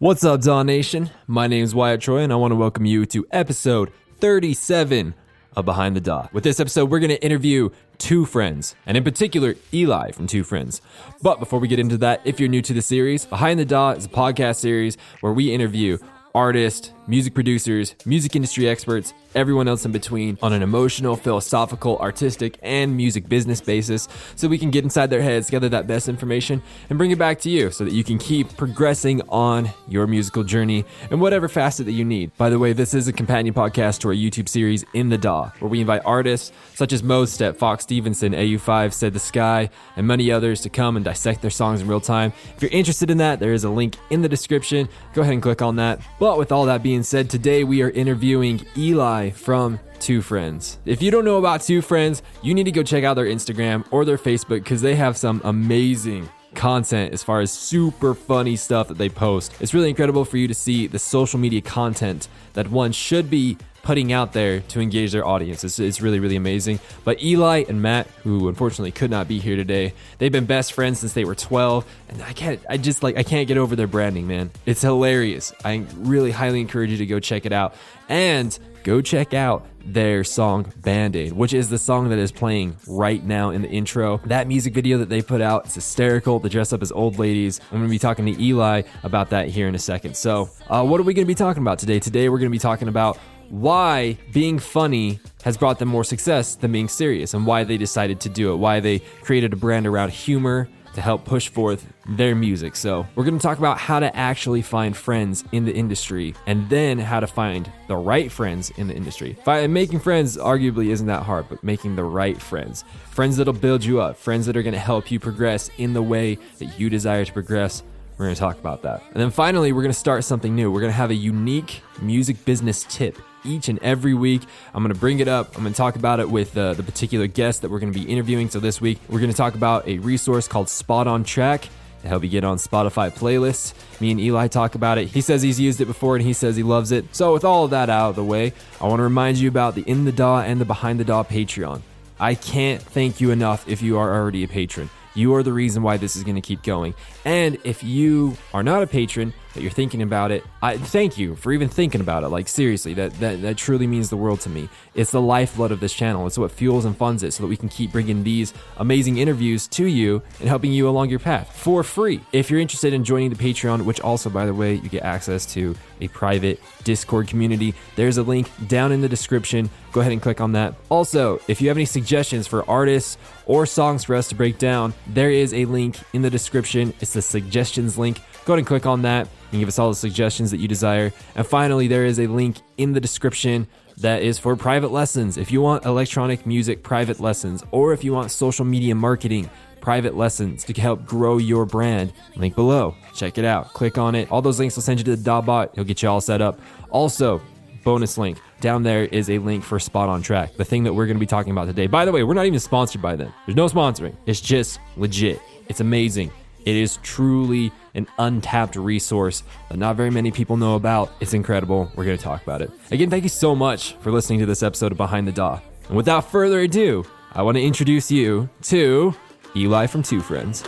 What's up, DAW Nation? My name is Wyatt Troy, and I want to welcome you to episode 37 of Behind the DAW. With this episode, we're going to interview two friends, and in particular, Eli from Two Friends. But before we get into that, if you're new to the series, Behind the DAW is a podcast series where we interview artists, music producers, music industry experts, everyone else in between on an emotional, philosophical, artistic, and music business basis so we can get inside their heads, gather that best information, and bring it back to you so that you can keep progressing on your musical journey in whatever facet that you need. By the way, this is a companion podcast to our YouTube series In the DAW, where we invite artists such as Mostep, Fox Stevenson, AU5, Said the Sky, and many others to come and dissect their songs in real time. If you're interested in that, there is a link in the description. Go ahead and click on that. But with all that being said, today we are interviewing Eli from Two Friends. If you don't know about Two Friends, you need to go check out their Instagram or their Facebook because they have some amazing content as far as super funny stuff that they post. It's really incredible for you to see the social media content that one should be putting out there to engage their audience. It's really, really amazing. But Eli and Matt, who unfortunately could not be here today, they've been best friends since they were 12, and I can't get over their branding, man. It's hilarious. I really highly encourage you to go check it out. And go check out their song Band-Aid, which is the song that is playing right now in the intro. That music video that they put out, it's hysterical. They dress up as old ladies. I'm going to be talking to Eli about that here in a second. So what are we going to be talking about today? Today we're going to be talking about why being funny has brought them more success than being serious, and why they decided to do it, why they created a brand around humor to help push forth their music. So we're going to talk about how to actually find friends in the industry, and then how to find the right friends in the industry. Making friends arguably isn't that hard, but making the right friends that'll build you up, friends that are going to help you progress in the way that you desire to progress. We're going to talk about that. And then finally, we're going to start something new. We're going to have a unique music business tip each and every week. I'm going to bring it up. I'm going to talk about it with the particular guest that we're going to be interviewing. So this week, we're going to talk about a resource called Spot on Track to help you get on Spotify playlists. Me and Eli talk about it. He says he's used it before and he says he loves it. So with all of that out of the way, I want to remind you about the In the DAW and the Behind the DAW Patreon. I can't thank you enough if you are already a patron. You are the reason why this is going to keep going. And if you are not a patron, but you're thinking about it, I thank you for even thinking about it. Like, seriously, that truly means the world to me. It's the lifeblood of this channel. It's what fuels and funds it so that we can keep bringing these amazing interviews to you and helping you along your path for free. If you're interested in joining the Patreon, which also, by the way, you get access to a private Discord community, there's a link down in the description. Go ahead and click on that. Also, if you have any suggestions for artists or songs for us to break down, there is a link in the description. It's the suggestions link. Go ahead and click on that and give us all the suggestions that you desire. And finally, there is a link in the description that is for private lessons. If you want electronic music private lessons, or if you want social media marketing private lessons to help grow your brand, link below. Check it out. Click on it. All those links will send you to the DAW bot. He'll get you all set up. Also, bonus link down there is a link for Spot on Track, the thing that we're going to be talking about today. By the way, we're not even sponsored by them. There's no sponsoring. It's just legit. It's amazing. It is truly an untapped resource that not very many people know about. It's incredible. We're going to talk about it. Again, thank you so much for listening to this episode of Behind the DAW. And without further ado, I want to introduce you to Eli from Two Friends.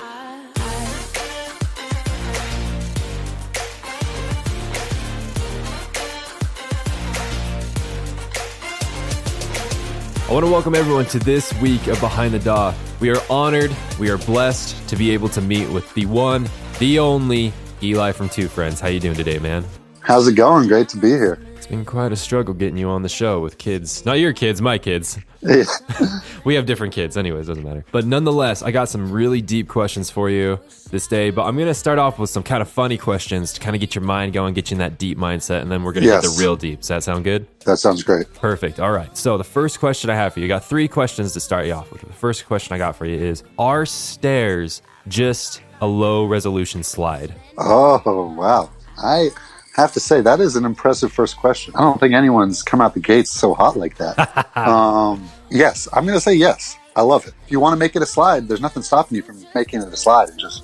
I want to welcome everyone to this week of Behind the DAW. We are honored, we are blessed to be able to meet with the one, the only Eli from Two Friends. How you doing today, man? How's it going? Great to be here. It's been quite a struggle getting you on the show with kids. Not your kids, my kids. Yeah. We have different kids anyways, doesn't matter. But nonetheless, I got some really deep questions for you this day, but I'm going to start off with some kind of funny questions to kind of get your mind going, get you in that deep mindset, and then we're going to get the real deep. Does that sound good? That sounds great. Perfect. All right. So the first question I have for you, I got three questions to start you off with. The first question I got for you is, are stairs just a low resolution slide? Oh, wow. I have to say, that is an impressive first question. I don't think anyone's come out the gates so hot like that. Yes, I'm going to say yes. I love it. If you want to make it a slide, there's nothing stopping you from making it a slide and just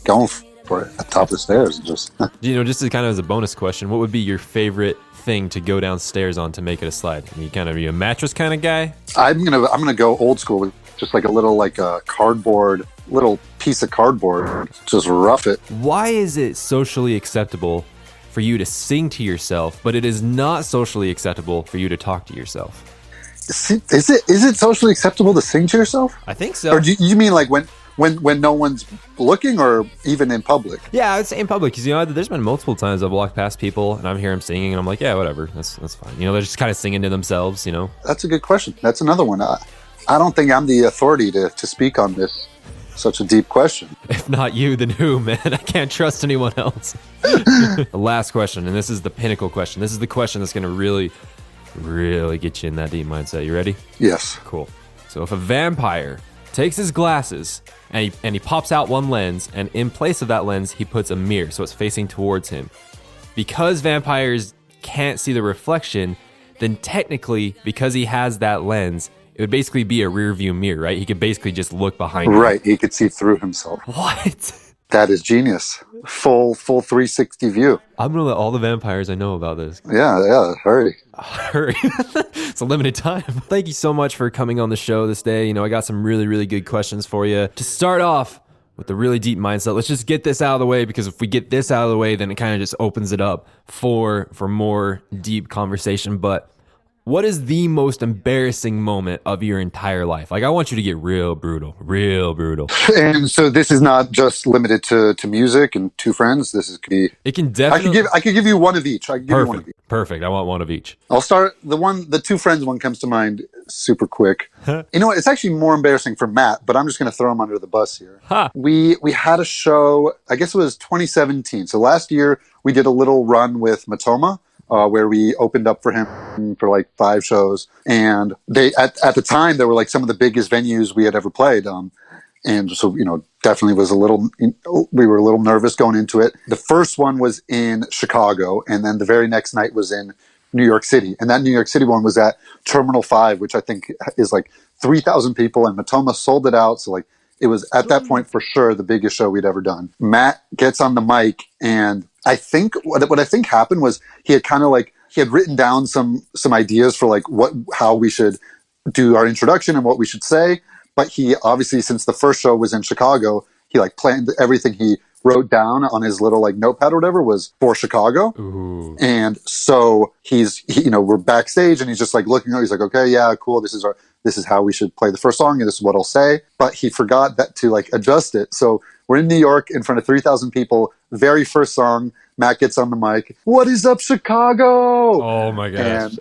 going for it at the top of the stairs. And just just as kind of as a bonus question, what would be your favorite thing to go downstairs on to make it a slide? Are you a mattress kind of guy? I'm gonna go old school with just like a little cardboard, little piece of cardboard, just rough it. Why is it socially acceptable for you to sing to yourself, but it is not socially acceptable for you to talk to yourself. Is it socially acceptable to sing to yourself? I think so. Or do you mean like when no one's looking, or even in public? Yeah, I would say in public, because, you know, there's been multiple times I've walked past people and I'm hearing them singing and I'm like, yeah, whatever, that's fine. You know, they're just kind of singing to themselves, you know? That's a good question. That's another one. I don't think I'm the authority to speak on this. Such a deep question. If not you, then who, man? I can't trust anyone else. The last question, and this is the pinnacle question. This is the question that's going to really, really get you in that deep mindset. You ready? Yes. Cool. So if a vampire takes his glasses and he pops out one lens, and in place of that lens, he puts a mirror, so it's facing towards him. Because vampires can't see the reflection, then technically, because he has that lens, it would basically be a rear view mirror, right? He could basically just look behind him. Right. He could see through himself. What? That is genius. Full 360 view. I'm going to let all the vampires I know about this. Yeah. Hurry. Hurry. It's a limited time. Thank you so much for coming on the show this day. You know, I got some really, really good questions for you. To start off with the really deep mindset, let's just get this out of the way, because if we get this out of the way, then it kind of just opens it up for more deep conversation. But what is the most embarrassing moment of your entire life? Like, I want you to get real brutal. And so this is not just limited to music and two friends. It can definitely. I could give you one of each. Perfect. I want one of each. I'll start. The two friends one comes to mind super quick. You know what? It's actually more embarrassing for Matt, but I'm just going to throw him under the bus here. We had a show, I guess it was 2017. So last year we did a little run with Matoma, where we opened up for him for like 5 shows. And they, at the time, they were like some of the biggest venues we had ever played. And so, you know, definitely we were a little nervous going into it. The first one was in Chicago, and then the very next night was in New York City. And that New York City one was at Terminal 5, which I think is like 3,000 people, and Matoma sold it out. So like, it was at that point for sure the biggest show we'd ever done. Matt gets on the mic, and I think what I think happened was he had written down some ideas for like how we should do our introduction and what we should say. But he obviously, since the first show was in Chicago, he like planned everything he wrote down on his little like notepad or whatever was for Chicago. Ooh. And so we're backstage, and he's just like looking. He's like, okay, yeah, cool. This is how we should play the first song, and this is what I'll say. But he forgot that to like adjust it. So we're in New York in front of 3,000 people. Very first song, Matt gets on the mic. What is up, Chicago? Oh my gosh. And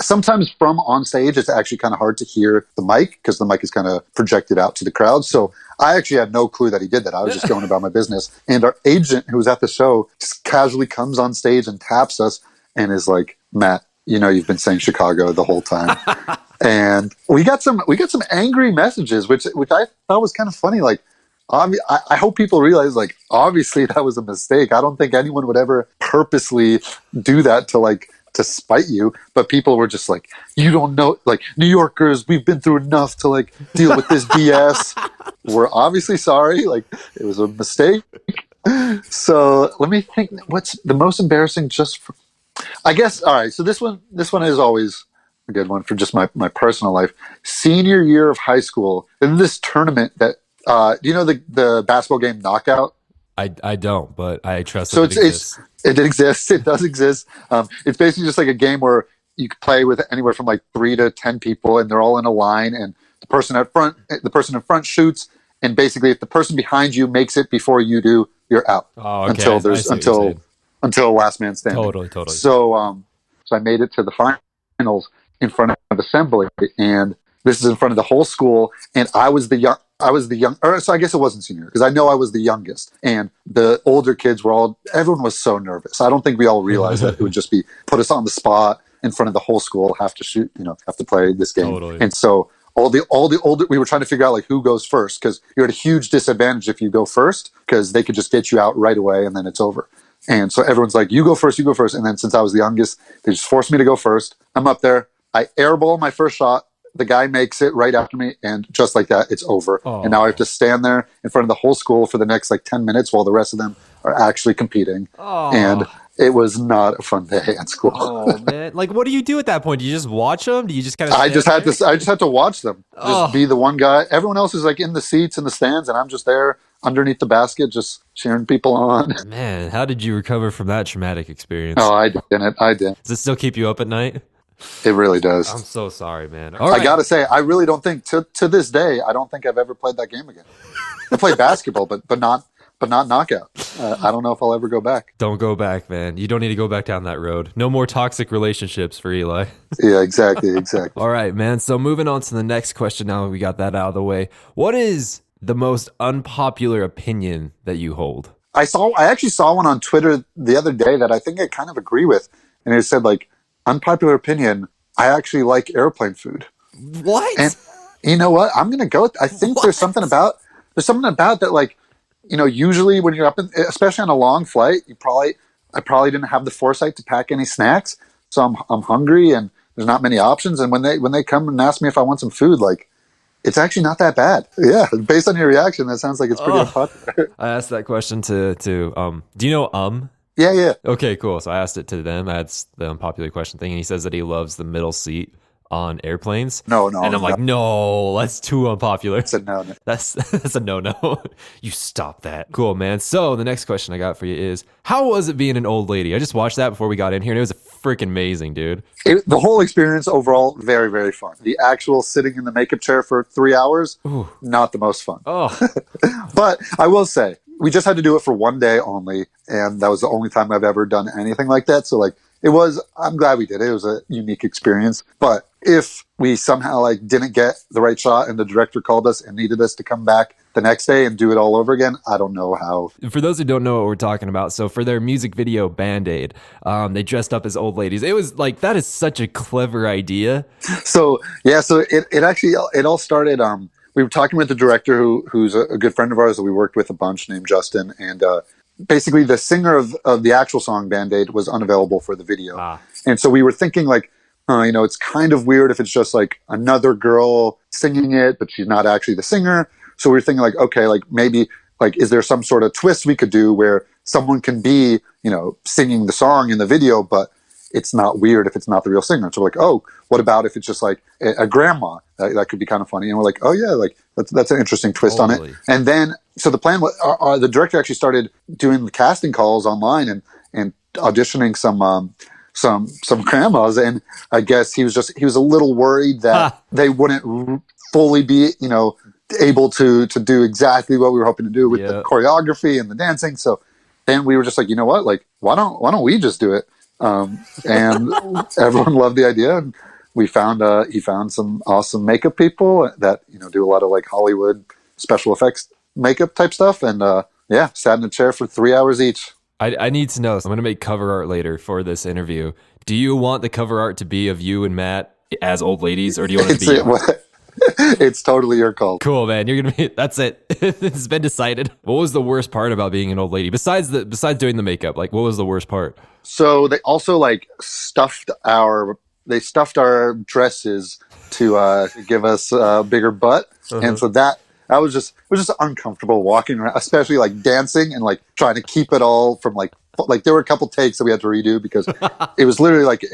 sometimes from on stage, it's actually kind of hard to hear the mic because the mic is kind of projected out to the crowd. So I actually had no clue that he did that. I was just going about my business. And our agent who was at the show just casually comes on stage and taps us and is like, Matt, you know, you've been saying Chicago the whole time. And we got some angry messages, which I thought was kind of funny. Like, I hope people realize, like, obviously that was a mistake. I don't think anyone would ever purposely do that to spite you, but people were just like, you don't know, like, New Yorkers, we've been through enough to like deal with this BS. We're obviously sorry, like, it was a mistake. So let me think, what's the most embarrassing I guess, all right, so this one is always a good one for just my personal life. Senior year of high school, in this tournament that, do you know the basketball game Knockout? I don't, but I trust so it exists. It exists. It does exist. It's basically just like a game where you can play with anywhere from like 3 to 10 people, and they're all in a line, and the person in front shoots, and basically if the person behind you makes it before you do, you're out. Oh, okay. Until last man standing. Totally. So I made it to the finals in front of assembly, and this is in front of the whole school, and I was the young, so I guess it wasn't senior, because I know I was the youngest, and the older kids everyone was so nervous. I don't think we all realized that it would just be put us on the spot in front of the whole school, have to play this game. Totally. And so all the older, we were trying to figure out like who goes first, because you're at a huge disadvantage if you go first, because they could just get you out right away and then it's over. And so everyone's like, you go first. And then since I was the youngest, they just forced me to go first. I'm up there. I airball my first shot. The guy makes it right after me, and just like that, it's over. Oh. And now I have to stand there in front of the whole school for the next like 10 minutes while the rest of them are actually competing. Oh. And it was not a fun day at school. Oh man! Like, what do you do at that point? Do you just watch them? Do you just kind of? I just had to watch them. Just be the one guy. Everyone else is like in the seats in the stands, and I'm just there. underneath the basket, just cheering people on. Man, how did you recover from that traumatic experience? Oh, I didn't. I did. Does it still keep you up at night? It really does. I'm so sorry, man. All right. I gotta say, I really don't think to this day, I don't think I've ever played that game again. I played basketball, but not knockout. I don't know if I'll ever go back. Don't go back, man. You don't need to go back down that road. No more toxic relationships for Eli. Yeah, exactly. All right, man. So moving on to the next question now that we got that out of the way. What is the most unpopular opinion that you hold? I actually saw one on Twitter the other day that I think I kind of agree with. And it said, like, unpopular opinion, I actually like airplane food. What? And you know what? I'm going to go I think there's something about that, like, you know, usually when you're up, especially on a long flight, I probably didn't have the foresight to pack any snacks. So I'm hungry and there's not many options. And when they come and ask me if I want some food, like, it's actually not that bad. Yeah. Based on your reaction, that sounds like it's pretty unpopular. I asked that question to do you know Yeah. Okay, cool. So I asked it to them. That's the unpopular question thing. And he says that he loves the middle seat on airplanes. No. And I'm like, no, that's too unpopular. It's a no. That's a no. You stop that. Cool, man. So the next question I got for you is, how was it being an old lady? I just watched that before we got in here, and it was freaking amazing, dude. The whole experience overall, very, very fun. The actual sitting in the makeup chair for 3 hours, not the most fun. Oh. But I will say, we just had to do it for one day only, and that was the only time I've ever done anything like that. So, like, I'm glad we did it. It was a unique experience. But if we somehow, like, didn't get the right shot and the director called us and needed us to come back the next day and do it all over again, I don't know how. For those who don't know what we're talking about, so for their music video Band-Aid, they dressed up as old ladies. It was like, that is such a clever idea. So it actually, it all started, we were talking with the director who's a good friend of ours that we worked with a bunch, named Justin, and basically the singer of the actual song Band-Aid was unavailable for the video. And so we were thinking, like, you know, it's kind of weird if it's just like another girl singing it, but she's not actually the singer. So we were thinking, like, okay, like, maybe, like, is there some sort of twist we could do where someone can be, you know, singing the song in the video, but it's not weird if it's not the real singer. So we're like, oh, what about if it's just like a grandma? That could be kind of funny. And we're like, oh yeah, like that's an interesting twist on it. And then, so the plan was, the director actually started doing the casting calls online and auditioning some grandmas. And I guess he was a little worried that they wouldn't fully be, you know, able to do exactly what we were hoping to do with the choreography and the dancing. So then we were just like, you know what, like, why don't we just do it? And everyone loved the idea, and he found some awesome makeup people that, you know, do a lot of, like, Hollywood special effects makeup type stuff, and sat in a chair for 3 hours each. I need to know, so I'm gonna make cover art later for this interview. Do you want the cover art to be of you and Matt as old ladies, or do you want it to be It's totally your call. Cool, man. You're gonna be. That's it. It's been decided. What was the worst part about being an old lady besides doing the makeup? Like, what was the worst part? So they also, like, stuffed our dresses to give us a bigger butt, and so it was just uncomfortable walking around, especially, like, dancing and, like, trying to keep it all from, like there were a couple takes that we had to redo because it was literally like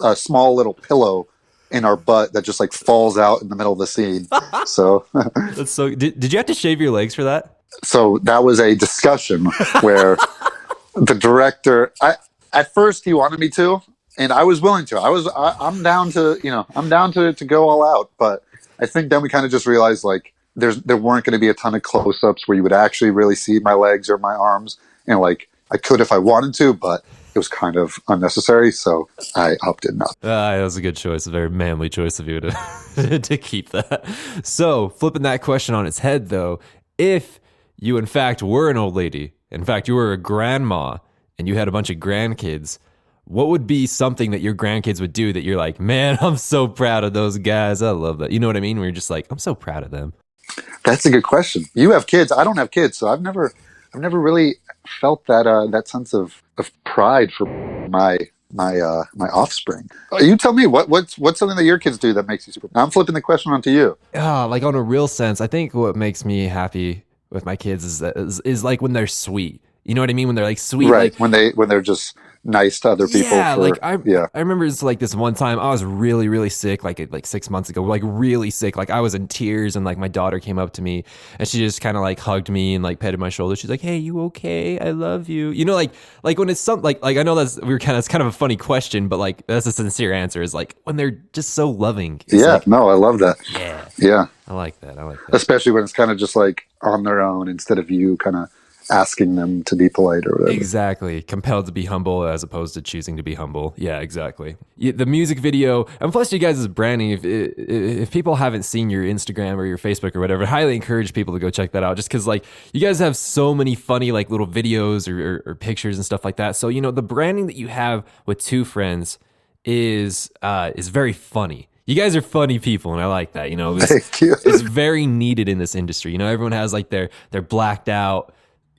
a small little pillow in our butt that just, like, falls out in the middle of the scene. So that's so. Did you have to shave your legs for that? So that was a discussion where the director, at first he wanted me to, and I was willing to. I'm down to go all out. But I think then we kind of just realized, like, there weren't going to be a ton of close-ups where you would actually really see my legs or my arms, and, like, I could if I wanted to, but it was kind of unnecessary, so I opted not. That was a good choice, a very manly choice of you to to keep that. So, flipping that question on its head, though, if you in fact were an old lady, in fact you were a grandma, and you had a bunch of grandkids, what would be something that your grandkids would do that you're like, man, I'm so proud of those guys, I love that. You know what I mean? Where you're just like, I'm so proud of them. That's a good question. You have kids. I don't have kids, so I've never really felt that sense of pride for my offspring. You tell me what's something that your kids do that makes you super. I'm flipping the question onto you. Like, on a real sense, I think what makes me happy with my kids is like when they're sweet. You know what I mean? When they're, like, sweet, right? Like, When they're just nice to other people Yeah, like for, yeah. I remember it's like this one time I was really really sick like 6 months ago, like really sick, like I was in tears, and like my daughter came up to me and she just kind of like hugged me and like petted my shoulder. She's like, "Hey, you okay? I love you." You know, like when it's something like I know it's kind of a funny question, but like that's a sincere answer, is like when they're just so loving. It's Yeah, like, no, I love that. yeah, Yeah. I like that. I like that. Especially when it's kind of just like on their own instead of you kind of asking them to be polite or whatever. Exactly. Compelled to be humble as opposed to choosing to be humble. Yeah, exactly. The music video, and plus you guys' branding, if people haven't seen your Instagram or your Facebook or whatever, I highly encourage people to go check that out, just because like you guys have so many funny like little videos or pictures and stuff like that. So, you know, the branding that you have with Two Friends is very funny. You guys are funny people, and I like that. You know, Thank you. it's very needed in this industry. You know, everyone has like their blacked out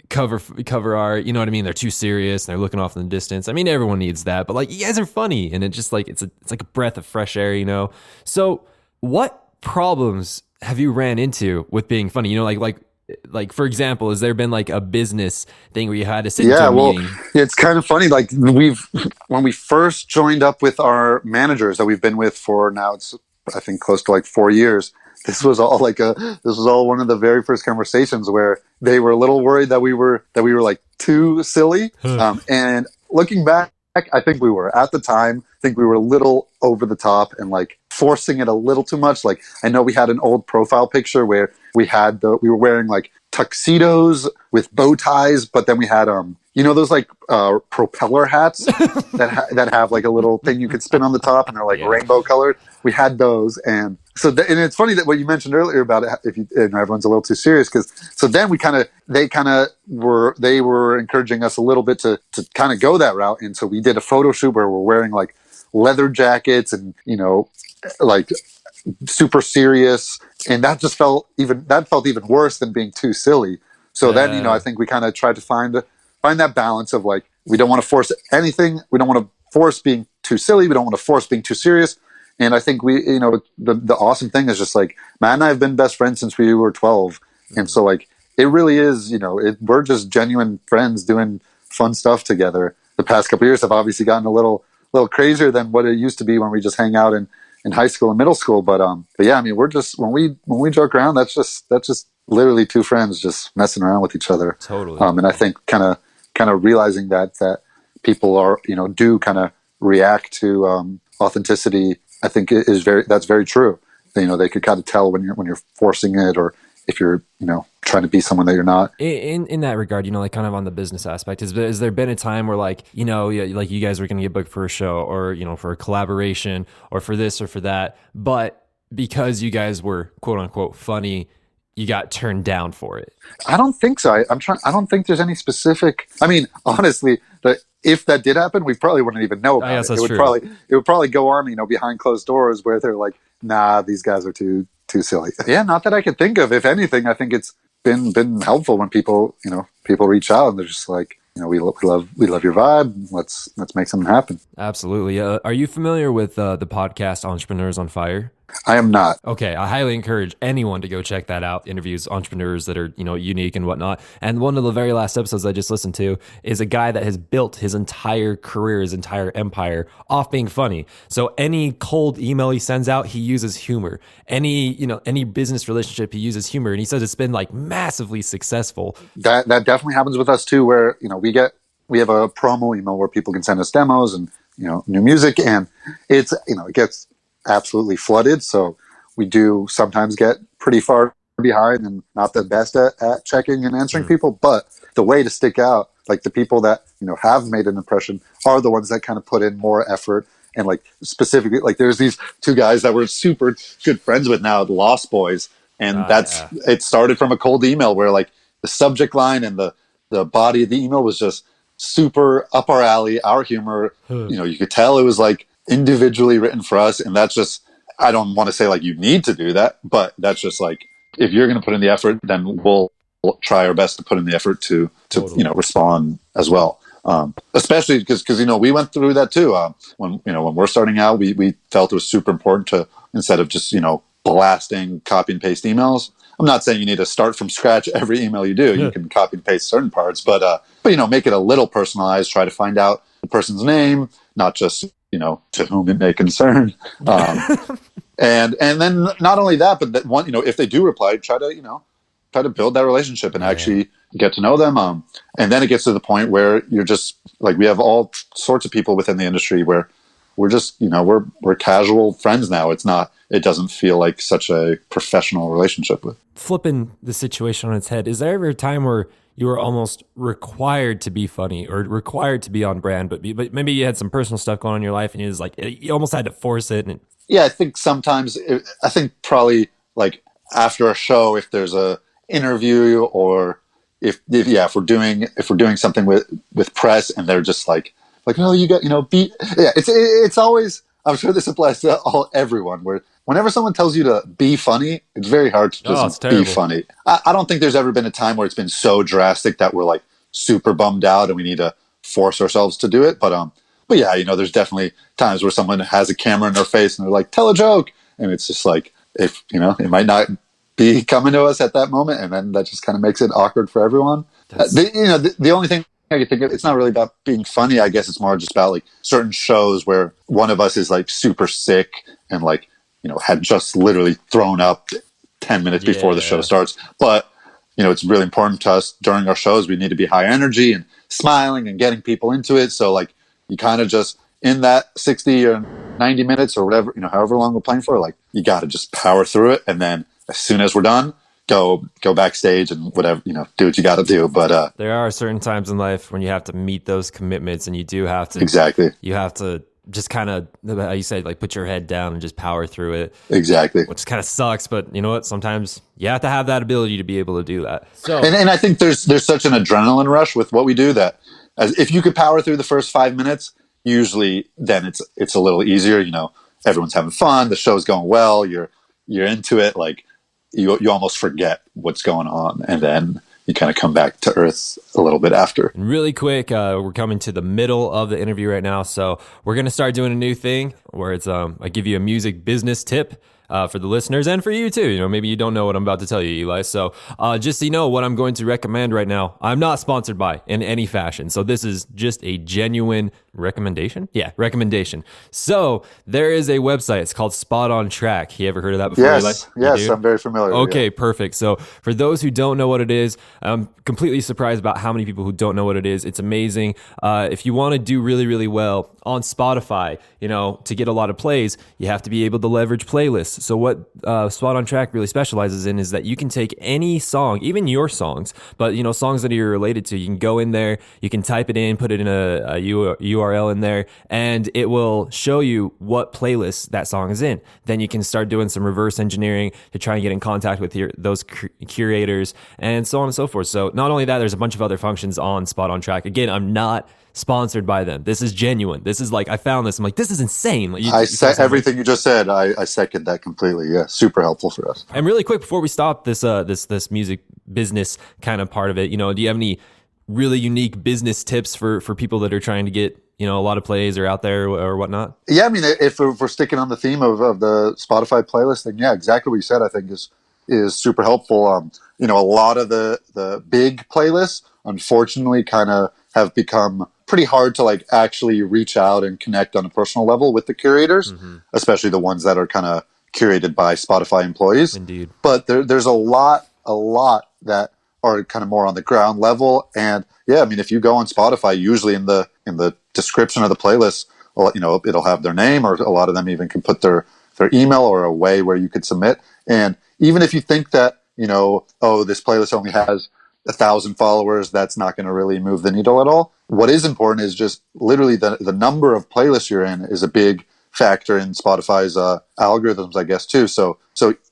cover art, you know what I mean? They're too serious and they're looking off in the distance. I mean, everyone needs that, but like you guys are funny, and it just like it's like a breath of fresh air, you know. So, what problems have you ran into with being funny? You know, like for example, has there been like a business thing where you had to sit into a meeting? It's kind of funny. Like when we first joined up with our managers that we've been with for now, it's I think close to like 4 years. This was all one of the very first conversations where they were a little worried that we were like too silly. And looking back, I think we were at the time. I think we were a little over the top and like forcing it a little too much. Like I know we had an old profile picture where we were wearing like tuxedos with bow ties, but then we had you know those like propeller hats that have like a little thing you could spin on the top and they're like rainbow colored. We had those, and so and it's funny that what you mentioned earlier about it, if everyone's a little too serious, because so then they were encouraging us a little bit to kind of go that route, and so we did a photo shoot where we're wearing like leather jackets and you know like super serious, and that felt even worse than being too silly. So then you know I think we kind of tried to find that balance of like we don't want to force anything, we don't want to force being too silly, we don't want to force being too serious. And I think we, you know, the awesome thing is just like Matt and I have been best friends since we were 12, and so like it really is, you know, we're just genuine friends doing fun stuff together. The past couple of years have obviously gotten a little crazier than what it used to be when we just hang out in high school and middle school. But yeah, I mean, we're just when we joke around, that's just literally two friends just messing around with each other. Totally. And I think kind of realizing that people are, you know, do kind of react to authenticity. I think that's very true. You know, they could kind of tell when you're forcing it, or if you're, you know, trying to be someone that you're not. In that regard, you know, like kind of on the business aspect, has there been a time where like, you know, like you guys were going to get booked for a show or, you know, for a collaboration or for this or for that, but because you guys were quote unquote funny, you got turned down for it? I don't think so. I don't think there's any specific. I mean, honestly, if that did happen, we probably wouldn't even know about it. It would probably go on, you know, behind closed doors where they're like, nah, these guys are too silly. Yeah, not that I could think of. If anything, I think it's been helpful when people reach out and they're just like, you know, we love your vibe. Let's make something happen. Absolutely. Are you familiar with the podcast Entrepreneurs on Fire? I am not. Okay, I highly encourage anyone to go check that out. Interviews entrepreneurs that are, you know, unique and whatnot. And one of the very last episodes I just listened to is a guy that has built his entire career, his entire empire off being funny. So any cold email he sends out, he uses humor. Any business relationship, he uses humor, and he says it's been like massively successful. That definitely happens with us too, where, you know, we have a promo email where people can send us demos and, you know, new music, and it's, you know, it gets absolutely flooded. So we do sometimes get pretty far behind and not the best at checking and answering people. But the way to stick out, like the people that, you know, have made an impression are the ones that kind of put in more effort. And like specifically, like there's these two guys that we're super good friends with now, the Lost Boys. And it started from a cold email where like the subject line and the body of the email was just super up our alley, our humor. You know, you could tell it was like individually written for us, and that's just, I don't want to say like you need to do that, but that's just like, if you're going to put in the effort, then we'll try our best to put in the effort to totally, you know, respond as well. Especially because you know, we went through that too. When we're starting out, we felt it was super important to, instead of just, you know, blasting copy and paste emails. I'm not saying you need to start from scratch every email you do. You can copy and paste certain parts, but but make it a little personalized. Try to find out the person's name, not just to whom it may concern. And then not only that, but that one, if they do reply, try to build that relationship and actually get to know them. And then it gets to the point where you're just like, we have all sorts of people within the industry where we're just, we're casual friends now. It doesn't feel like such a professional relationship with. Flipping the situation on its head, is there ever a time where you were almost required to be funny or required to be on brand, but maybe you had some personal stuff going on in your life and you was like, you almost had to force it? Yeah, I think sometimes, I think probably like after a show, if there's a interview or if we're doing something with press and they're just like, no, you got, it's always, I'm sure this applies to everyone, where whenever someone tells you to be funny, it's very hard to just be funny. I don't think there's ever been a time where it's been so drastic that we're like super bummed out and we need to force ourselves to do it. But yeah, there's definitely times where someone has a camera in their face and they're like, tell a joke. And it's just like, if, it might not be coming to us at that moment. And then that just kind of makes it awkward for everyone. The only thing I can think of, it's not really about being funny. I guess it's more just about like certain shows where one of us is like super sick and like, had just literally thrown up 10 minutes before the show starts. But, it's really important to us during our shows. We need to be high energy and smiling and getting people into it. So like you kind of just in that 60 or 90 minutes or whatever, however long we're playing for, like you got to just power through it. And then as soon as we're done, go backstage and whatever, do what you got to do. But there are certain times in life when you have to meet those commitments and you do have to. Exactly. You have to just kind of, how you said, like put your head down and just power through it. Exactly. Which kind of sucks, but you know what? Sometimes you have to have that ability to be able to do that. So, and I think there's such an adrenaline rush with what we do that if you could power through the first 5 minutes, usually then it's a little easier. Everyone's having fun. The show's going well. You're into it. Like you almost forget what's going on. And then you kind of come back to earth a little bit after. And really quick, we're coming to the middle of the interview right now. So we're going to start doing a new thing where it's I give you a music business tip for the listeners and for you too. Maybe you don't know what I'm about to tell you, Eli. So just so you know what I'm going to recommend right now, I'm not sponsored by in any fashion. So this is just a genuine recommendation. Yeah, recommendation. So there is a website. It's called Spot on Track. You ever heard of that before, Eli? Yes, I'm very familiar. Okay, perfect. So for those who don't know what it is, I'm completely surprised about how many people who don't know what it is. It's amazing. If you want to do really, really well on Spotify, to get a lot of plays, you have to be able to leverage playlists. So what Spot on Track really specializes in is that you can take any song, even your songs, but songs that you're related to, you can go in there, you can type it in, put it in a URL in there, and it will show you what playlist that song is in. Then you can start doing some reverse engineering to try and get in contact with those curators and so on and so forth. So not only that, there's a bunch of other functions on Spot on Track. Again, I'm not sponsored by them. This is genuine. This is like, I found this. I'm like, this is insane. Everything you just said, I second that completely. Yeah, super helpful for us. And really quick, before we stop this music business kind of part of it, do you have any really unique business tips for people that are trying to get a lot of plays or out there or whatnot? Yeah, I mean, if we're sticking on the theme of the Spotify playlist, then yeah, exactly what you said, I think is super helpful. A lot of the big playlists, unfortunately, kind of have become pretty hard to like actually reach out and connect on a personal level with the curators, especially the ones that are kind of curated by Spotify employees. Indeed. But there's a lot that are kind of more on the ground level. And yeah, I mean, if you go on Spotify, usually in the description of the playlist, it'll have their name, or a lot of them even can put their email or a way where you could submit. And even if you think that, this playlist only has 1,000 followers, that's not going to really move the needle at all. What is important is just literally the number of playlists you're in is a big factor in Spotify's algorithms, I guess, too. So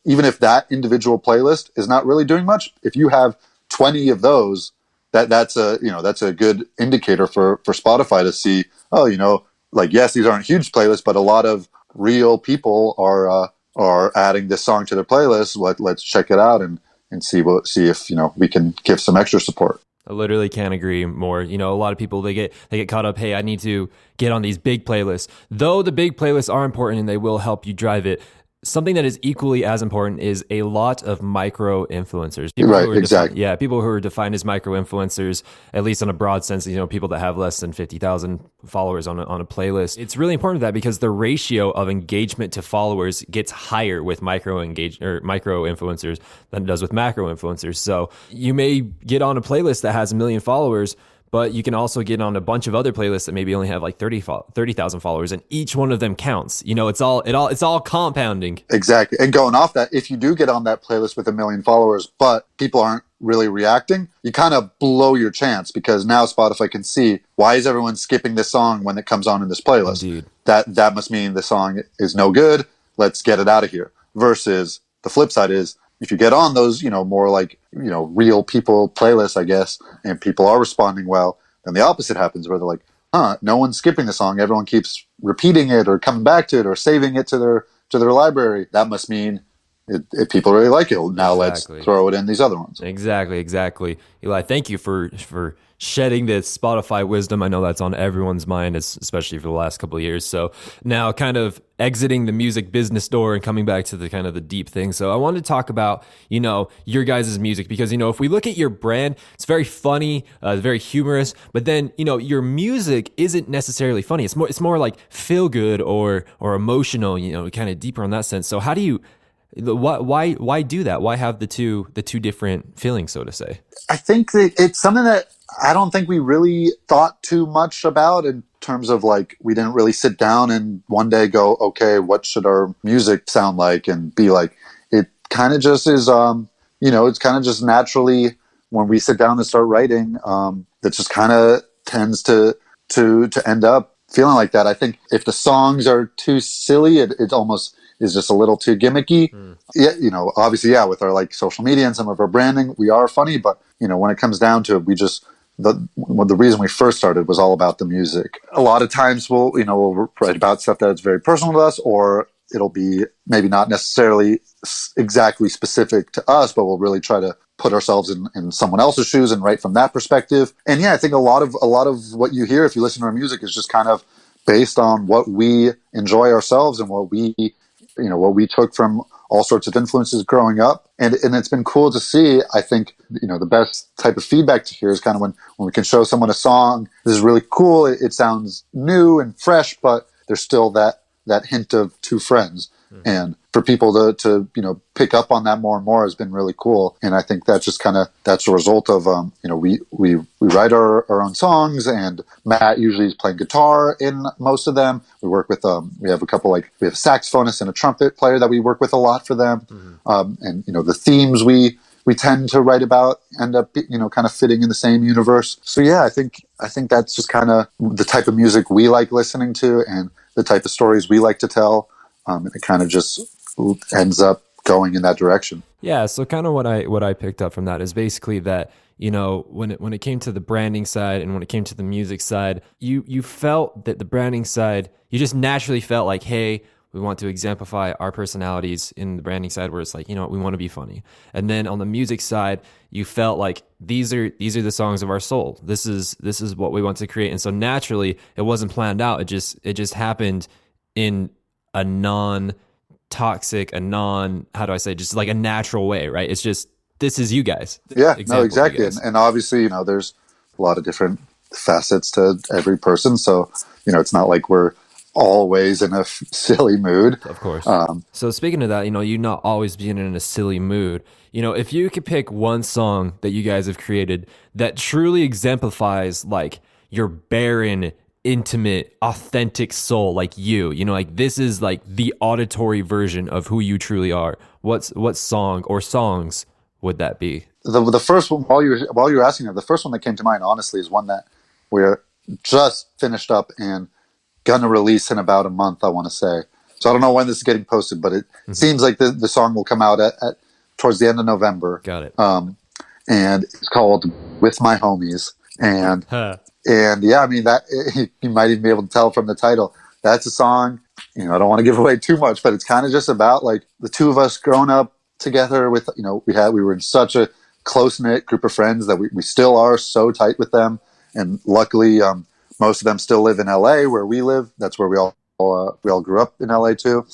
even if that individual playlist is not really doing much, if you have 20 of those, that's a good indicator for Spotify to see, yes, these aren't huge playlists, but a lot of real people are adding this song to their playlist. Let's check it out and see if we can give some extra support. I literally can't agree more. A lot of people, they get caught up, hey, I need to get on these big playlists. Though the big playlists are important and they will help you drive it, something that is equally as important is a lot of micro influencers. People Right, who are exactly. people who are defined as micro influencers, at least on a broad sense, people that have less than 50,000 followers on a playlist. It's really important that because the ratio of engagement to followers gets higher with micro influencers than it does with macro influencers. So you may get on a playlist that has 1 million followers, but you can also get on a bunch of other playlists that maybe only have like 30,000 followers, and each one of them counts. It's all compounding. Exactly. And going off that, if you do get on that playlist with 1 million followers, but people aren't really reacting, you kind of blow your chance, because now Spotify can see, why is everyone skipping this song when it comes on in this playlist? Indeed. That must mean the song is no good. Let's get it out of here. Versus the flip side is, if you get on those, more like, real people playlists, I guess, and people are responding well, then the opposite happens, where they're like, no one's skipping the song. Everyone keeps repeating it or coming back to it or saving it to their library. That must mean if people really like it. Now Exactly. let's throw it in these other ones. Exactly. Eli, thank you for shedding this Spotify wisdom. I know that's on everyone's mind, especially for the last couple of years. So now kind of exiting the music business door and coming back to the kind of the deep thing. So I wanted to talk about, your guys' music, because, if we look at your brand, it's very funny, very humorous, but then, your music isn't necessarily funny. It's more like feel good or emotional, kind of deeper in that sense. So how do you, why do that? Why have the two different feelings, so to say? I think that it's something that I don't think we really thought too much about, in terms of like, we didn't really sit down and one day go, okay, what should our music sound like and be like? It kind of just is, it's kind of just naturally, when we sit down and start writing, that just kind of tends to end up feeling like that. I think if the songs are too silly, it almost is just a little too gimmicky. Yeah, obviously, yeah, with our like social media and some of our branding, we are funny, but when it comes down to it, we just, the reason we first started was all about the music. A lot of times we'll write about stuff that's very personal to us, or it'll be maybe not necessarily exactly specific to us, but we'll really try to put ourselves in someone else's shoes and write from that perspective. And yeah, I think a lot of what you hear if you listen to our music is just kind of based on what we enjoy ourselves and what we took from all sorts of influences growing up. And it's been cool to see. I think, the best type of feedback to hear is kind of when we can show someone a song, this is really cool. It sounds new and fresh, but there's still that hint of two friends. And for people to pick up on that more and more has been really cool. And I think that's just that's a result of, we write our own songs, and Matt usually is playing guitar in most of them. We work with, we have a couple, we have a saxophonist and a trumpet player that we work with a lot for them. And, the themes we tend to write about end up, kind of fitting in the same universe. So yeah, I think that's just kind of the type of music we like listening to and the type of stories we like to tell. And it kind of just ends up going in that direction. Yeah, so kind of what I picked up from that is basically that, when it came to the branding side and when it came to the music side, you felt that the branding side, you just naturally felt like, hey, we want to exemplify our personalities in the branding side, where it's like, we want to be funny. And then on the music side, you felt like these are the songs of our soul. This is what we want to create. And so naturally, it wasn't planned out. It just happened in a non-toxic, how do I say, just like a natural way, right? It's just, this is you guys. Yeah, no, exactly. And obviously, there's a lot of different facets to every person. So, it's not like we're always in a silly mood. Of course. So speaking of that, you not always being in a silly mood, if you could pick one song that you guys have created that truly exemplifies like your barren, intimate, authentic soul, like like this is like the auditory version of who you truly are, what song or songs would that be? The first one, while you're asking that, the first one that came to mind, honestly, is one that we're just finished up and gonna release in about a month, I want to say. So I don't know when this is getting posted, but it seems like the song will come out at towards the end of November. Got it. And it's called "With My Homies," and yeah, I mean, that you might even be able to tell from the title. That's a song. I don't want to give away too much, but it's kind of just about like the two of us growing up together. With we were in such a close knit group of friends that we still are so tight with them, and luckily, most of them still live in LA, where we live. That's where we all grew up in LA too.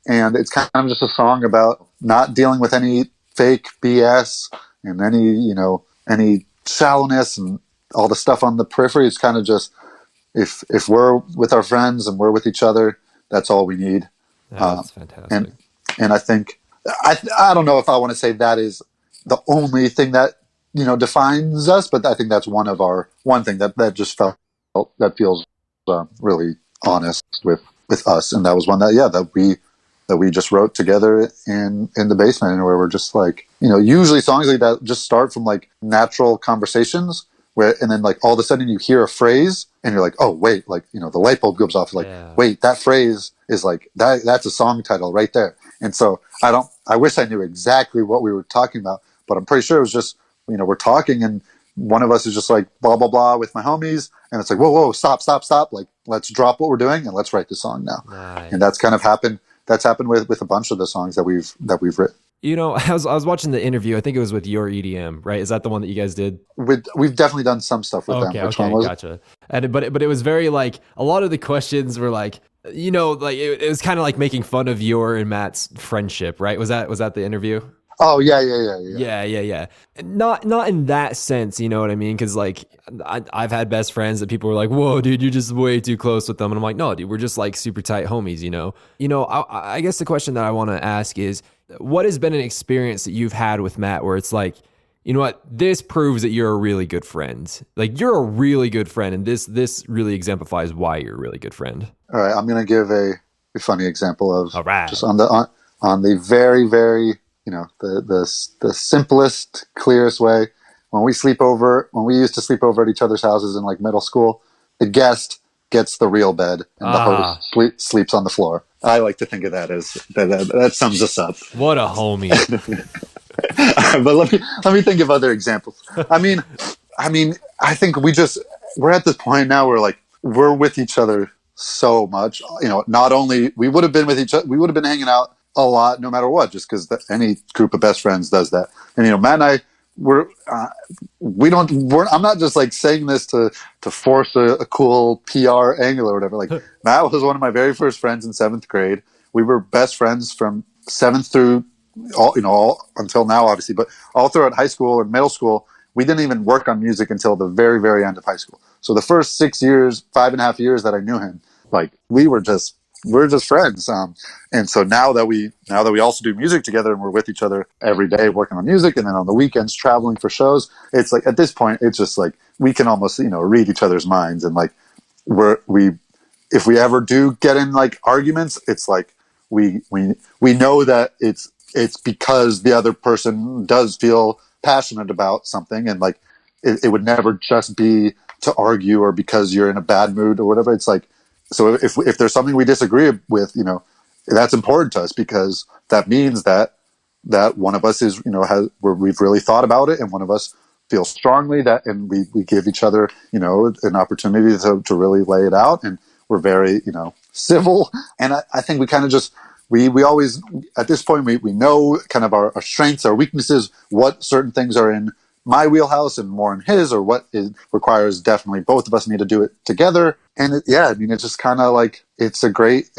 And it's kind of just a song about not dealing with any fake BS and any shallowness and all the stuff on the periphery. It's kind of just, if we're with our friends and we're with each other, that's all we need. That's fantastic. And I think, I don't know if I want to say that is the only thing that, defines us, but I think that's one thing that just that feels really honest with us. And that was one that we just wrote together in the basement, and where we're just like, usually songs like that just start from like natural conversations and then like all of a sudden you hear a phrase and you're like, oh wait, like, the light bulb goes off, like, wait, that phrase is like, that's a song title right there. And so I wish I knew exactly what we were talking about, but I'm pretty sure it was just, we're talking and one of us is just like blah, blah, blah with my homies. And it's like, whoa, stop. Like, let's drop what we're doing and let's write the song now. Nice. And that's kind of happened. That's happened with a bunch of the songs that we've written. I was watching the interview. I think it was with Your EDM, right? Is that the one that you guys did? We've definitely done some stuff with them. Which one was gotcha. But it was very like, a lot of the questions were like, like it was kind of like making fun of your and Matt's friendship, right? Was that the interview? Oh yeah. Yeah. Not in that sense, you know what I mean? Because like I've had best friends that people were like, "Whoa, dude, you're just way too close with them," and I'm like, "No, dude, we're just like super tight homies." I guess the question that I want to ask is, what has been an experience that you've had with Matt where it's like, you know what, this proves that you're a really good friend. Like, you're a really good friend, and this really exemplifies why you're a really good friend. All right, I'm gonna give a funny example of just on the very, very, the simplest, clearest way. When we used to sleep over at each other's houses in like middle school, the guest gets the real bed and the host sleeps on the floor. I like to think of that as that sums us up. What a homie. But let me think of other examples. I mean, I think we're at this point now where like we're with each other so much. Not only we would have been with each other, we would have been hanging out a lot no matter what, just because any group of best friends does that. And Matt and I, I'm not just like saying this to force a cool PR angle or whatever. Like, Matt was one of my very first friends in 7th grade. We were best friends from 7th through all until now, obviously, but all throughout high school and middle school. We didn't even work on music until the very, very end of high school. So the first 5.5 years that I knew him, like we're just friends. And so now that we also do music together and we're with each other every day working on music, and then on the weekends traveling for shows, it's like at this point it's just like we can almost read each other's minds, and like if we ever do get in like arguments, it's like we know that it's because the other person does feel passionate about something, and like it would never just be to argue or because you're in a bad mood or whatever. It's like, so if there's something we disagree with, that's important to us, because that means that one of us is, we've really thought about it, and one of us feels strongly that, and we give each other, an opportunity to really lay it out, and we're very, civil. And I think we kind of just, we always, at this point, we know kind of our strengths, our weaknesses, what certain things are in my wheelhouse and more in his, or what it requires definitely both of us need to do it together. And it's just kind of like, it's a great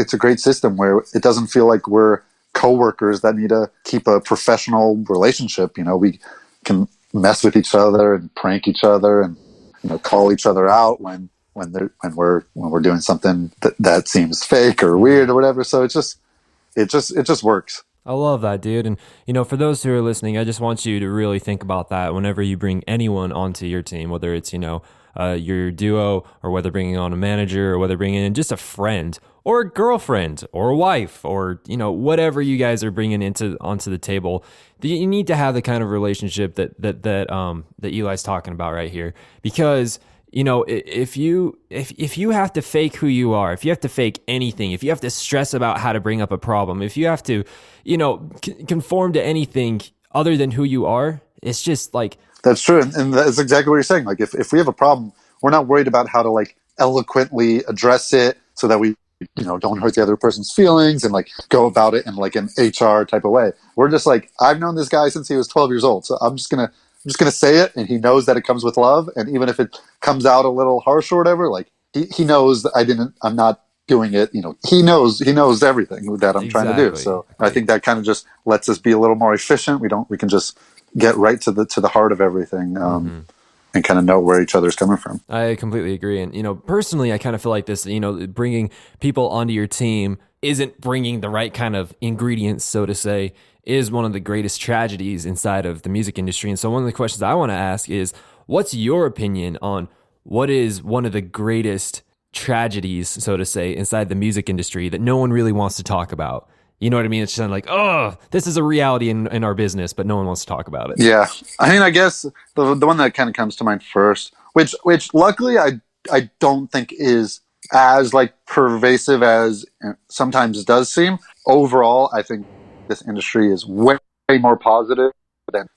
system where it doesn't feel like we're coworkers that need to keep a professional relationship. We can mess with each other and prank each other and, call each other out when we're doing something that seems fake or weird or whatever. So it just works. I love that, dude. And, for those who are listening, I just want you to really think about that whenever you bring anyone onto your team, whether it's, your duo, or whether bringing on a manager, or whether bringing in just a friend or a girlfriend or a wife, or, whatever you guys are bringing onto the table. You need to have the kind of relationship that Eli's talking about right here, because if you have to fake who you are, if you have to fake anything, if you have to stress about how to bring up a problem, if you have to, conform to anything other than who you are, it's just like... That's true. And that's exactly what you're saying. Like, if we have a problem, we're not worried about how to like eloquently address it so that we, don't hurt the other person's feelings and like go about it in like an HR type of way. We're just like, I've known this guy since he was 12 years old. So I'm just going to say it, and he knows that it comes with love. And even if it comes out a little harsh or whatever, like he knows that I'm not doing it, he knows everything that I'm trying to do. Exactly. So I think that kind of just lets us be a little more efficient. We can just get right to the heart of everything. And kind of know where each other's coming from. I completely agree. And, personally, I kind of feel like this, bringing people onto your team isn't bringing the right kind of ingredients, so to say, is one of the greatest tragedies inside of the music industry. And so one of the questions I want to ask is, what's your opinion on what is one of the greatest tragedies, so to say, inside the music industry that no one really wants to talk about? You know what I mean? It's just like, oh, this is a reality in our business, but no one wants to talk about it. Yeah. I mean, I guess the one that kind of comes to mind first, which luckily I don't think is as like pervasive as sometimes it does seem. Overall, I think this industry is way more positive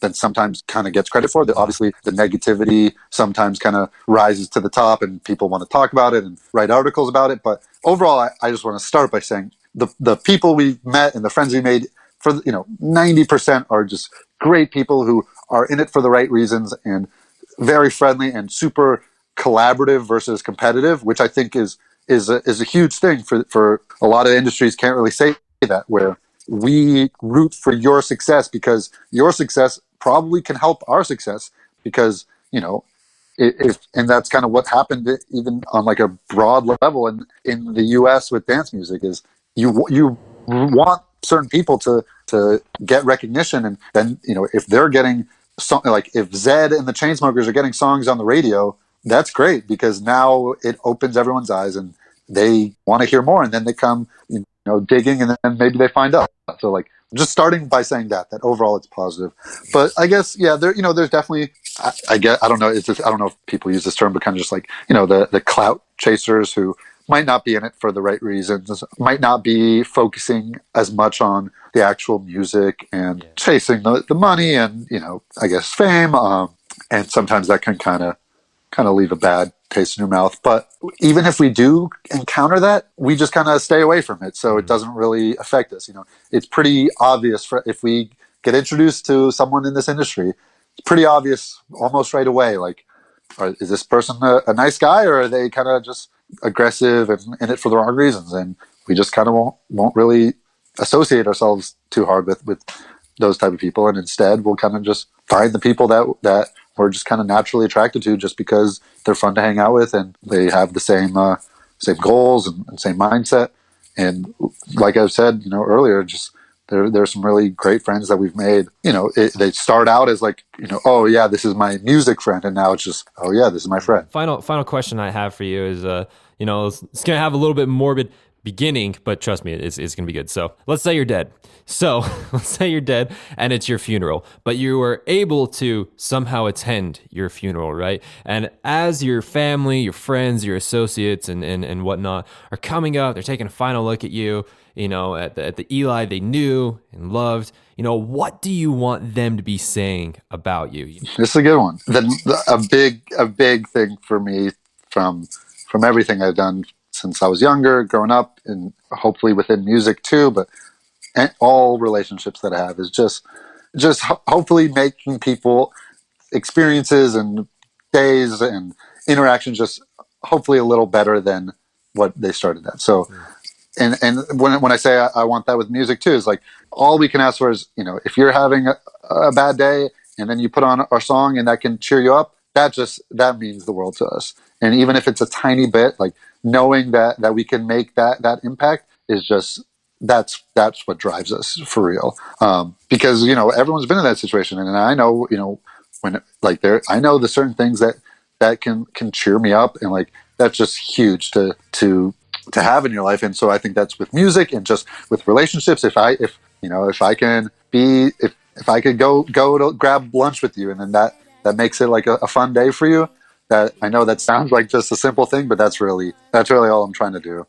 than sometimes kind of gets credit for. Obviously, the negativity sometimes kind of rises to the top and people want to talk about it and write articles about it. But overall, I just want to start by saying the people we've met and the friends we made, for 90% are just great people who are in it for the right reasons and very friendly and super collaborative versus competitive, which I think is a huge thing for a lot of industries. Can't really say that, where we root for your success because your success probably can help our success, because and that's kind of what happened even on like a broad level in the US with dance music. Is you want certain people to get recognition, and then if they're getting something, like if Zed and the Chainsmokers are getting songs on the radio, that's great, because now it opens everyone's eyes and they want to hear more, and then they come digging, and then maybe they find out. So like, just starting by saying that overall it's positive. But I guess there's definitely, I don't know if people use this term, but kind of just like the clout chasers who might not be in it for the right reasons, might not be focusing as much on the actual music and chasing the money and I guess fame, and sometimes that can kind of leave a bad taste in your mouth. But even if we do encounter that, we just kind of stay away from it, so it doesn't really affect us. It's pretty obvious if we get introduced to someone in this industry, it's pretty obvious almost right away, like, is this person a nice guy, or are they kind of just aggressive and in it for the wrong reasons? And we just kind of won't really associate ourselves too hard with those type of people, and instead we'll kind of just find the people that we're just kind of naturally attracted to, just because they're fun to hang out with and they have the same goals and same mindset. And like I've said earlier, just there's some really great friends that we've made. They start out as like, oh yeah, this is my music friend, and now it's just, oh yeah, this is my friend. Final question I have for you is, it's gonna have a little bit morbid beginning, but trust me, it's gonna be good. So let's say you're dead. So let's say you're dead and it's your funeral, but you were able to somehow attend your funeral, right? And as your family, your friends, your associates, and whatnot are coming up, they're taking a final look at you, at the Eli they knew and loved. What do you want them to be saying about you? This is a good one. A big thing for me from everything I've done since I was younger, growing up, and hopefully within music too, but all relationships that I have, is just hopefully making people experiences and days and interactions just hopefully a little better than what they started at. So, and when I say I want that with music too, is like, all we can ask for is, if you're having a bad day and then you put on our song and that can cheer you up, that means the world to us. And even if it's a tiny bit, like knowing that we can make that impact is just, that's what drives us for real. Because everyone's been in that situation, and I know when like I know the certain things that can cheer me up, and like that's just huge to have in your life. And so I think that's with music and just with relationships. If I could go to grab lunch with you, and then that makes it like a fun day for you. That, I know that sounds like just a simple thing, but that's really all I'm trying to do.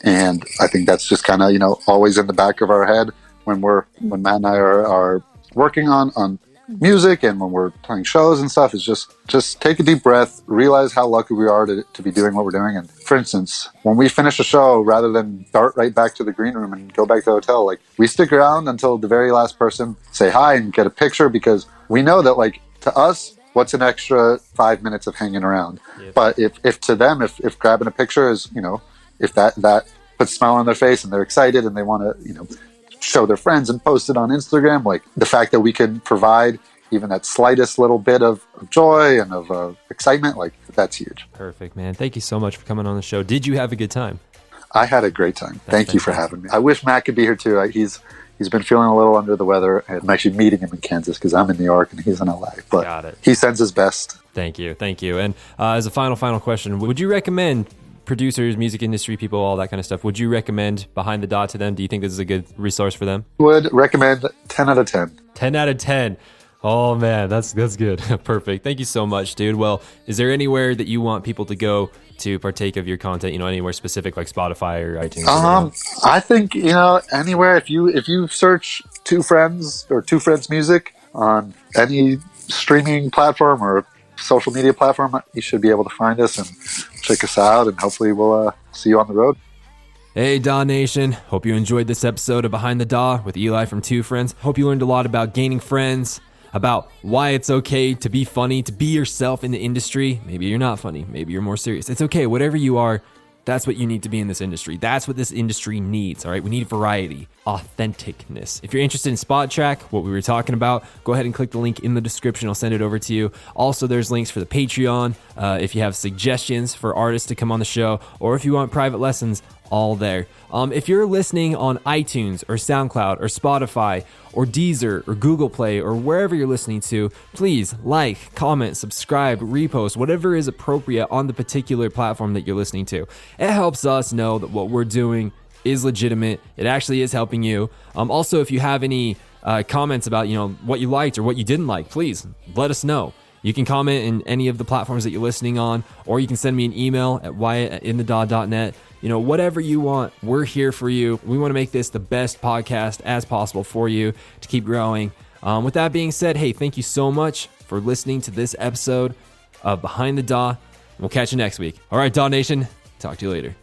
And I think that's just kind of always in the back of our head when Matt and I are working on music, and when we're playing shows and stuff, is just take a deep breath, realize how lucky we are to be doing what we're doing. And for instance, when we finish a show, rather than dart right back to the green room and go back to the hotel, like, we stick around until the very last person, say hi and get a picture, because we know that, like, to us, what's an extra 5 minutes of hanging around? Yep. But if to them, if grabbing a picture is, if that puts a smile on their face and they're excited and they want to, show their friends and post it on Instagram, like the fact that we can provide even that slightest little bit of joy and of excitement, like that's huge. Perfect, man. Thank you so much for coming on the show. Did you have a good time? I had a great time. Thank you for having me. I wish Matt could be here too. He's been feeling a little under the weather. I'm actually meeting him in Kansas because I'm in New York and he's in LA. But he sends his best. Thank you. And as a final question, would you recommend producers, music industry people, all that kind of stuff, would you recommend Behind the DAW to them? Do you think this is a good resource for them? Would recommend 10 out of 10. 10 out of 10. Oh man, that's good. Perfect. Thank you so much, dude. Well, is there anywhere that you want people to go to partake of your content, anywhere specific like Spotify or iTunes? I think, anywhere, if you search Two Friends or Two Friends Music on any streaming platform or social media platform, you should be able to find us and check us out, and hopefully we'll see you on the road. Hey, DAW Nation. Hope you enjoyed this episode of Behind the DAW with Eli from Two Friends. Hope you learned a lot about gaining friends, about why it's okay to be funny, to be yourself in the industry. Maybe you're not funny. Maybe you're more serious. It's okay. Whatever you are, that's what you need to be in this industry. That's what this industry needs, all right? We need variety, authenticness. If you're interested in Spot Track, what we were talking about, go ahead and click the link in the description. I'll send it over to you. Also, there's links for the Patreon. If you have suggestions for artists to come on the show, or if you want private lessons, all there. If you're listening on iTunes or SoundCloud or Spotify or Deezer or Google Play or wherever you're listening to, please like, comment, subscribe, repost, whatever is appropriate on the particular platform that you're listening to. It helps us know that what we're doing is legitimate. It actually is helping you. Also, if you have any comments about what you liked or what you didn't like, please let us know. You can comment in any of the platforms that you're listening on, or you can send me an email at wyatt@inthedaw.net. Whatever you want, we're here for you. We want to make this the best podcast as possible for you to keep growing. With that being said, hey, thank you so much for listening to this episode of Behind the DAW. We'll catch you next week. All right, DAW Nation, talk to you later.